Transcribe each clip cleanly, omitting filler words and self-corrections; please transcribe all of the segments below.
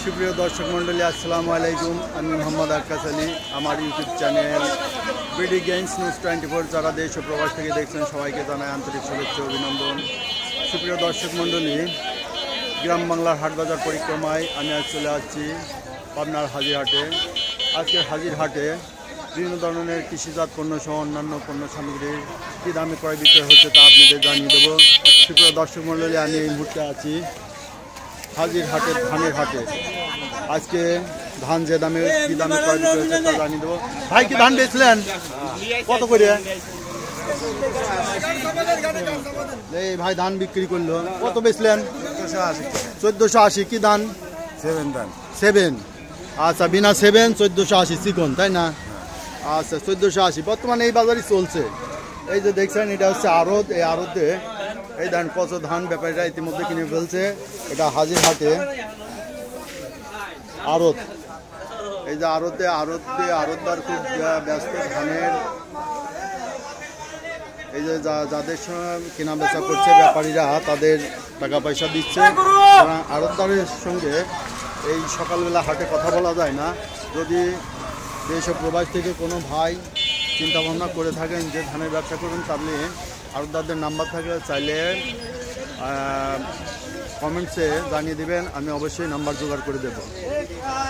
সুপ্রিয় দর্শক মণ্ডলী, আসসালামু আলাইকুম। আমি মোহাম্মদ আক্কাস আলী। আমার YouTube channel BD games news 24 যারা দেশ ও প্রবাস থেকে দেখছেন সবাইকে জানাই আন্তরিক শুভেচ্ছা অভিনন্দন। সুপ্রিয় দর্শক মণ্ডলী, গ্রাম বাংলার হাটবাজার পরিক্রমায় আমি আজ চলে আসছি পাবনার হাজিরহাটে। আজকের হাজিরহাটে বিভিন্ন ধরনের কৃষিজাত পণ্য সহ অন্যান্য পণ্য সামগ্রীর কী দামে ক্রয় বিক্রয় হচ্ছে তা আপনাদের জানিয়ে দেবো। সুপ্রিয় দর্শক মণ্ডলী, আমি এই মুহূর্তে আছি হাজিরহাটের ধানের হাটে। আজকে ধান যে দামে কি দামে ক্রয় বিক্রয় হচ্ছে তা জানিয়ে দেবো। ভাই, কি ধান বেচলেন? কত করে? এই ভাই ধান বিক্রি করলো, কত বেচলেন? 1480। কি ধান? 7 ধান। 7। আচ্ছা, বিনা 7 1480 চিকন, তাই না? আচ্ছা, 1480 বর্তমানে এই বাজারই চলছে। এই যে দেখছেন, এটা হচ্ছে আড়ত। এই আড়তে এই ধান কত ধান ব্যাপারীরা ইতিমধ্যে কিনে ফেলছে। এটা হাজিরহাটে আড়ত। এই যে আড়তদার খুব ব্যস্ত ধানের। এই যে যাদের সঙ্গে কেনা বেচা করছে ব্যাপারীরা, তাদের টাকা পয়সা দিচ্ছে। আড়তদারের সঙ্গে এই সকালবেলা হাটে কথা বলা যায় না। যদি দেশ ও প্রবাস থেকে কোনো ভাই চিন্তা ভাবনা করে থাকেন যে ধানের ব্যবসা করবেন, তাহলে আড়তদারদের নাম্বার থাকে, চাইলে কমেন্টসে জানিয়ে দিবেন, আমি অবশ্যই নাম্বার জোগাড় করে দেবো।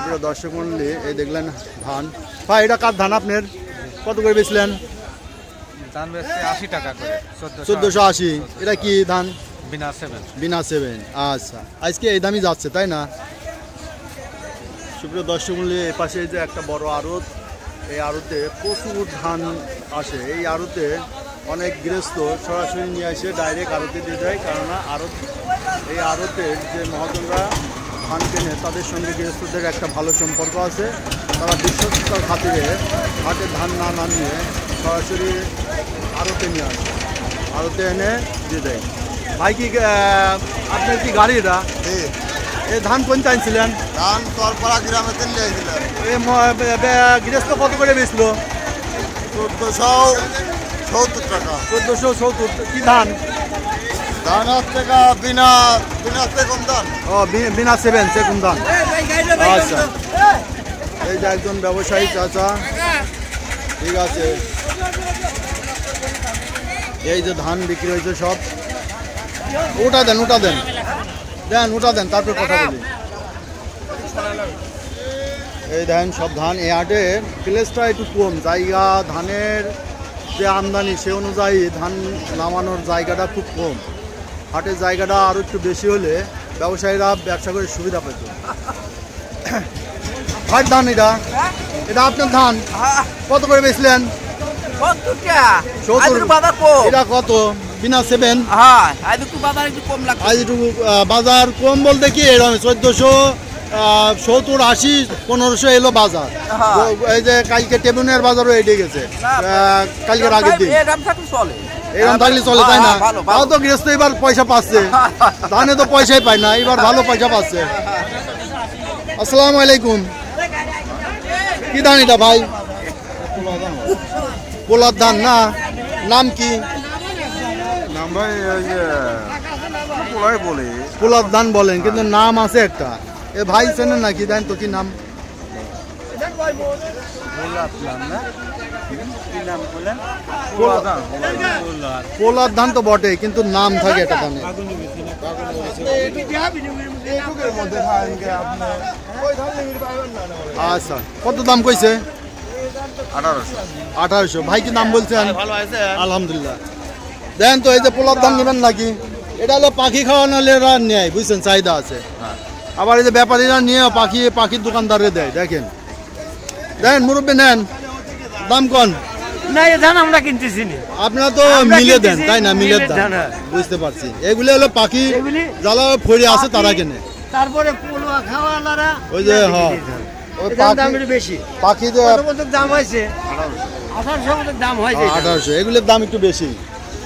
প্রিয় দর্শক মণ্ডলী, এই দেখলেন ধান। ভাই, এটা কার ধান? আপনার কত করে বেচলেন? ধান বেচছে 80 টাকা করে। 1480। এটা কি ধান? বিনা 7। বিনা 7। আচ্ছা, আজকে এই দামই যাচ্ছে, তাই না? সুপ্রিয় দর্শক মণ্ডলী, এ পাশে যে একটা বড় আড়ত, এই আড়তে প্রচুর ধান আসে। এই আড়তে অনেক গৃহস্থ সরাসরি নিয়ে এসে ডাইরেক্ট আড়তে দিয়ে দেয়, কেননা এই আড়তের যে মহাজনরা ধান কেনে তাদের সঙ্গে গৃহস্থদের একটা ভালো সম্পর্ক আছে। তারা বিশ্বস্ততার খাতিরে হাটে ধান না নামিয়ে সরাসরি আড়তে নিয়ে আসে, আড়তে এনে দিয়ে দেয়। ভাই, কি আপনার কি গাড়ি? এটা এই ধান কোনটা আনছিলেন? ধান তরপাড়া গ্রামে তেলে আইছিলেন। গৃহস্থ কত করে বেচল? 1470 টাকা। 1470। কি ধান? ধান হচ্ছে বিনা সেকম ধান। ও, বিনা 7 সেকম ধান। আচ্ছা, এই যে একজন ব্যবসায়ী চাচা। ঠিক আছে, এই যে ধান বিক্রি হয়েছে সব। ওটা দেন, ওটা দেন, তারপর কথা বলি। এই ধান সব ধান। এই হাটে প্লেসটা একটু কম, জায়গা ধানের যে আমদানি সে অনুযায়ী ধান নামানোর জায়গাটা খুব কম। হাটের জায়গাটা আরও একটু বেশি হলে ব্যবসায়ীরা ব্যবসা করে সুবিধা পেত। হাট ধান এটা আপনার ধান কত করে বেচলেন? 70। এটা কত? বিনা 7। আজ একটু বাজার কম বলতে কি এরকম 1470, 80, 1500 এলো বাজার। এই যে কালকে টেবুনের বাজারও এটে গেছে কালকের আগের দিন। এরকম থাকলে চলে, তাই না? তাও তো গৃহস্থ এবার পয়সা পাচ্ছে, ধানে তো পয়সাই পায় না, এবার ভালো পয়সা পাচ্ছে। আসসালামু আলাইকুম। কি ধান এটা ভাই? পোলার ধান না? নাম কি? নাম ভাই পোলাই বলে। পোলার ধান বলেন, কিন্তু নাম আছে একটা। এ ভাই চেনেন নাকি? দেন তো, কি নাম? পোলার ধান তো বটে, কিন্তু নাম থাকে একটা ধানে। আচ্ছা, কত দাম কইছে? 1800। ভাই, কি নাম বলছেন? আলহামদুলিল্লাহ। দেন তো, এই যে পোলার ধান নেবেন নাকি? এটা হলো পাখি খাওয়ানো নেয়, বুঝছেন, চাহিদা আছে। আবার এই যে ব্যাপারীরা নিয়ে পাখির দোকানদারে দেয়। দেখেন মুরব্বী, নেন, দাম কন না। এই ধান আমরা কিনতেছি না, আপনারা তো মিলে দেন, তাই না? মিলের ধান, বুঝতে পারছি। এগুলি হলো পাখি যারা ফড়ে আছে তারা কেনে। তারপরে পোলা খাওয়ালারা ওই যে দাম বেশি। পাখি দাম হয়েছে 1800 দাম হয়েছে। 1800। এগুলোর দাম একটু বেশি।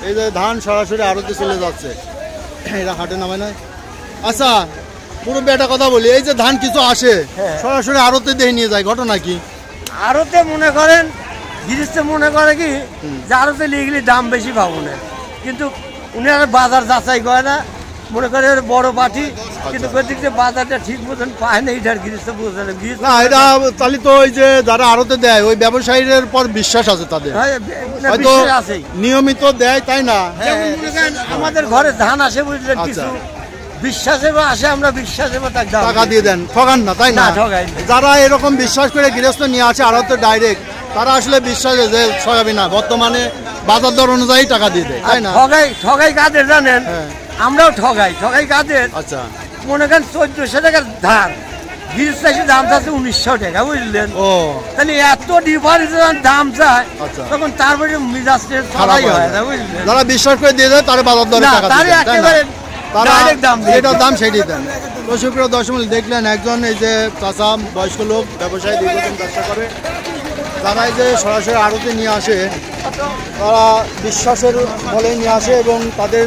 এই যে ধান সরাসরি আড়তে চলে যাচ্ছে, এরা হাটে নামে না। আচ্ছা মুরব্বী, একটা কথা বলি, এই যে ধান কিছু আসে সরাসরি আড়তে দিয়ে নিয়ে যায়, ঘটনা কি? আড়তে মনে করেন গৃহস্থ মনে করে কি যে আড়তে নিয়ে গেলে দাম বেশি পাবো না, কিন্তু উনি আর বাজার যাচাই করে না, মনে করে বড় পার্টি, কিন্তু প্রত্যেক যে বাজারটা ঠিক মতন পায় না, এটার গৃহস্থ বোঝে না। না এটা তাহলে তো ওই যে যারা আড়তে দেয় ওই ব্যবসায়ীদের পর বিশ্বাস আছে তাদের, হয়তো নিয়মিত দেয়, তাই না? আমাদের ঘরে ধান আসে বুঝলেন, কিছু বিশ্বাসে আসে, আমরা বিশ্বাসে টাকা দিয়ে দেন, ঠগান না, তাই না? ঠগাই না। যারা এরকম বিশ্বাস করে গৃহস্থ নিয়ে আসে আড়তে ডাইরেক্ট, তারা আসলে বিশ্বাসে যে ঠগাবি না, বর্তমানে বাজার দর অনুযায়ী টাকা দিয়ে দেয়, তাই না? ঠগাই কাদের জানেন? আমরাও ঠগাই কাদের? আচ্ছা, মনে করেন 1400 টাকার ধান, গৃহস্থ দাম চাচ্ছে 1900 টাকা, বুঝলেন? ও তাহলে এত ডিফারেন্স দাম চায়, আচ্ছা, তখন তারপরে মিজাজ খারাপ হয় না, বুঝলেন? যারা বিশ্বাস করে দিয়ে দেয় তারা বাজার দরে টাকা দিয়ে দেয়, তাই না? তারা যেটা দাম সেটাই দেন। তো সুপ্রিয় দর্শক দেখলেন একজন এই যে চাচা, বয়স্ক লোক, ব্যবসায়ী, দীর্ঘদিন ব্যবসা করে, যারা এই যে সরাসরি আড়তে নিয়ে আসে, তারা বিশ্বাসের ফলে নিয়ে আসে এবং তাদের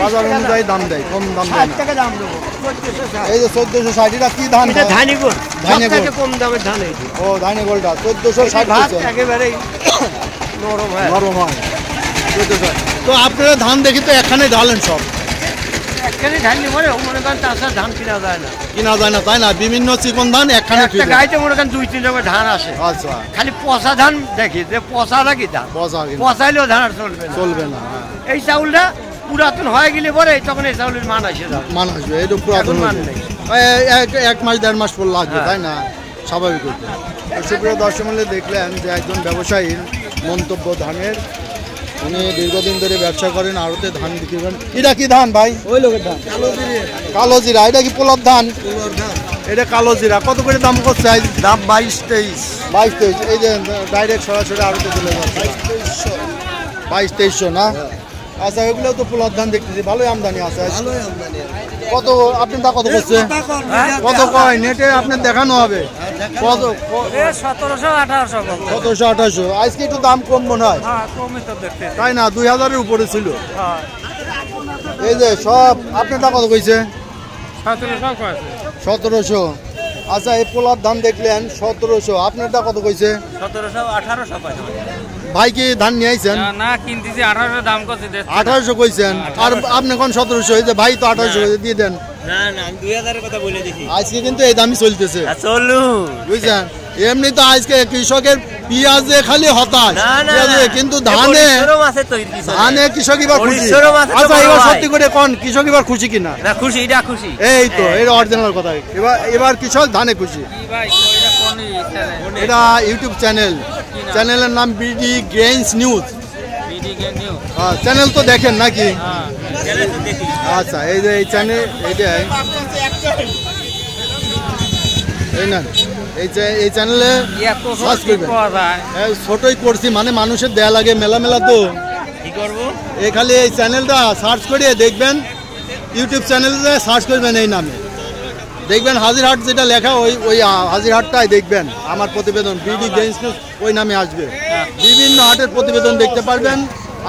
বাজার অনুযায়ী দাম দেয়, কম দাম দেয় না। এই যে 1460, এটা কি ধান? ধানিগোল, কম দামের ধান। ও ধানিগোলটা 1460 একেবারে নরম হয়, নরম হয়। তো আপনারা ধান দেখি তো এখানে ঢালেন সব, একখানে ঢাললে পরে মনে করেন তাছাড়া ধান কিনা যায় না, তাই না? বিভিন্ন চিকন ধান একখানে গাইতে মনে করেন 2-3 রকমের ধান আসে। আচ্ছা, খালি পচা ধান দেখি যে পচা নাকি ধান, পচাইলেও ধান আর চলবে না। এই চাউলটা পুরাতন হয়ে গেলে পরে তখন এই চাউলের মান আসে, মান আসবে, এটা পুরাতন মান নেই, 1 মাস 1.5 মাস পর লাগবে, তাই না? স্বাভাবিক হতে। সুপ্রিয় দর্শক মূল্যে দেখলেন যে একজন ব্যবসায়ীর মন্তব্য ধানের। উনি দীর্ঘদিন ধরে ব্যবসা করেন, আড়তে ধান বিক্রি করেন। এটা কি ধান ভাই? ওই লোকের ধান, কালো জিরা। এটা কি পোলার ধান? এটা কালো জিরা। কত করে দাম করছে? দাম 22-23। এই যে ডাইরেক্ট সরাসরি আড়তে চলে যাচ্ছে 22-2300 না? আচ্ছা, এগুলো তো পোলার ধান দেখতেছি, ভালোই আমদানি আছে। কত আপনি তা কত করছে? কত কয় নেটে আপনার দেখানো হবে? কত? 1700-1800। আজকে একটু দাম কম মনে হয়, তাই না? 2000-এর উপরে ছিল। এই যে সব আপনার তা কত কইছে? 1700। আচ্ছা, এই পোলার ধান দেখলেন 1700, আপনারটা কত কইছে? 1700-1800। ভাই কি ধান নিয়ে আইছেন? না, কিনতেছি 1800 দাম কইছে। 1800 কইছেন, আর আপনি কোন 1700? এই যে ভাই তো 1800 দিয়ে দেন। না না, আমি 2000 এর কথা বলে দিছি। আজকে কিন্তু এই দামই চলতেছে, চলুন, বুঝছেন? এমনি তো আজকে কৃষকের পেঁয়াজে খালি হতাশ, কিন্তু ধানে কৃষক এবার খুশি। আচ্ছা, এবার সত্যি করে কোন কৃষক এবার খুশি কিনা? না খুশি, এটা খুশি। এই তো এটা অরিজিনাল কথা। এবার কৃষক ধানে খুশি। এটা ইউটিউব চ্যানেলের নাম বিডি গ্রেইনস নিউজ। চ্যানেল তো দেখেন নাকি? আচ্ছা, এই যে এই চ্যানেল, এইটাই এই না, এই চ্যানেলে ছোটই করছি, মানে মানুষের দেয়া লাগে মেলা মেলা, তো কি করবো, এই খালি এই চ্যানেলটা সার্চ করে দেখবেন, ইউটিউব চ্যানেলে সার্চ করবেন এই নামে, দেখবেন হাজিরহাট যেটা লেখা, ওই হাজিরহাটটাই দেখবেন। আমার প্রতিবেদন বিডি গ্রেইনস নিউজ ওই নামে আসবে। বিভিন্ন হাটের প্রতিবেদন দেখতে পারবেন।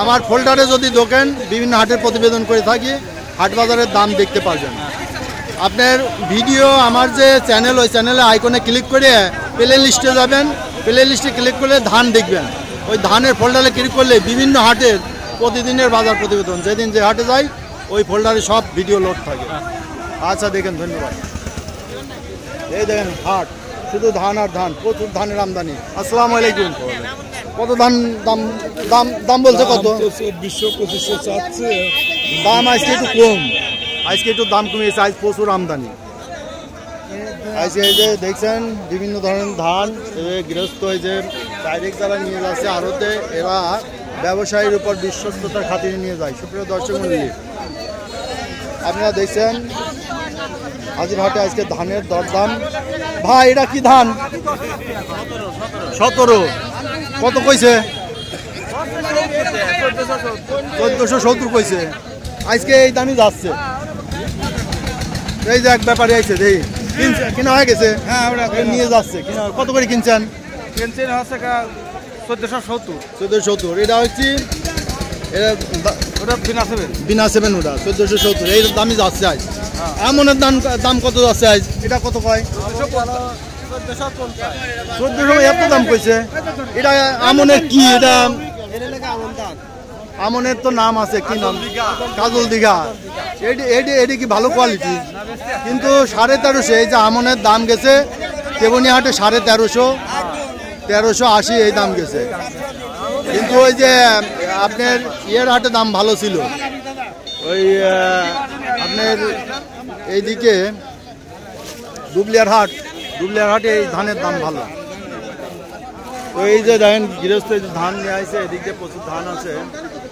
আমার ফোল্ডারে যদি ঢোকেন, বিভিন্ন হাটের প্রতিবেদন করে থাকি, হাট বাজারের দাম দেখতে পারবেন। আপনার ভিডিও, আমার যে চ্যানেল, ওই চ্যানেলে আইকনে ক্লিক করে প্লে লিস্টে যাবেন। প্লে লিস্টে ক্লিক করলে ধান দেখবেন। ওই ধানের ফোল্ডারে ক্লিক করলে বিভিন্ন হাটের প্রতিদিনের বাজার প্রতিবেদন, যেদিন যে হাটে যাই ওই ফোল্ডারে সব ভিডিও লোড থাকে। আচ্ছা, দেখেন, ধন্যবাদ। এই দেখেন হাট, শুধু ধান আর ধান, প্রচুর ধানের আমদানি। আসসালামু আলাইকুম। কত ধান দাম দাম দাম বলছে? কত? 2400-2500 চাচ্ছে। দাম আজকে একটু কম, আজকে একটু দাম কমিয়েছে, আজ প্রচুর আমদানি। আজকে এই যে দেখছেন বিভিন্ন ধরনের ধান, গৃহস্থ এই যে ডাইরেক্ট যারা নিয়ে যাচ্ছে আড়তে, এরা ব্যবসায়ীর উপর বিশ্বস্ততার খাতিরে নিয়ে যায়। সুপ্রিয় দর্শক মণ্ডলী, আপনারা দেখছেন হাজিরহাটে আজকে ধানের দরদাম। ভাই, এটা কি ধান? 17। কত কইছে? 1470 কইছে। আজকে এই দামই যাচ্ছে। এই যে এক ব্যাপারে আইছে, দেখি কিনা হয়ে গেছে, নিয়ে যাচ্ছে। কত করে কিনছেন? 1470। এটা হচ্ছে বিনা 7, ওটা 1470। এই দামই যাচ্ছে আজ। আমনের দাম কত যাচ্ছে আজ? এটা কত কয়? 1400। এত দাম কইছে। এটা আমনের কি? এটা আমনের তো নাম আছে, কি নাম? কাজল দিঘা। এটি কি ভালো কোয়ালিটি? কিন্তু 1350। এই যে আমনের দাম গেছে তেবনিহাটে 1350, 1380 এই দাম গেছে। কিন্তু ওই যে আপনার ইয়ের হাটে দাম ভালো ছিল, ওই আপনার এইদিকে দুবলিয়ার হাটে এই ধানের দাম ভালো। তো এই যে দেখেন গৃহস্থ ধান নিয়ে আসছে, এদিক দিয়ে প্রচুর ধান আছে।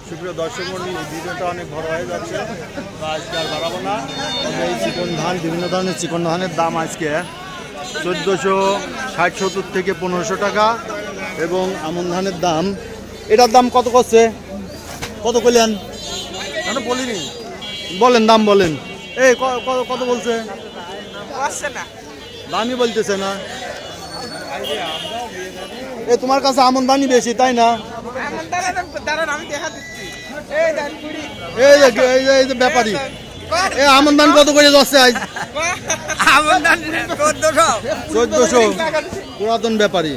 সুপ্রিয় দর্শক মন্ডলী, ভিডিওটা অনেক বড় হয়ে যাচ্ছে, তো আজকে আর বাড়াবো না। এই চিকন ধান, বিভিন্ন ধরনের চিকন ধানের দাম আজকে 1460-70 থেকে 1500 টাকা। এবং আমন ধানের দাম, এটার দাম কত করছে? কত করলেন? বলিনি, বলেন দাম বলেন। এই কত বলছে? দামই বলতেছে না। এ তোমার কাছে আমন দানি বেশি, তাই না? এই যে ব্যাপারী, আমন দান কত করে যাচ্ছে আজ? 1400 পুরাতন ব্যাপারী।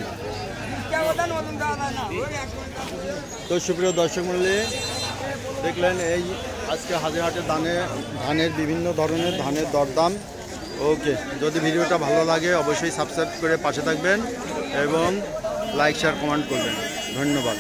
তো সুপ্রিয় দর্শক মণ্ডলী, দেখলেন এই আজকে হাজিরহাটের ধানের বিভিন্ন ধরনের ধানের দরদাম। ওকে, যদি ভিডিওটা ভালো লাগে অবশ্যই সাবস্ক্রাইব করে পাশে থাকবেন এবং লাইক শেয়ার কমেন্ট করবেন। ধন্যবাদ।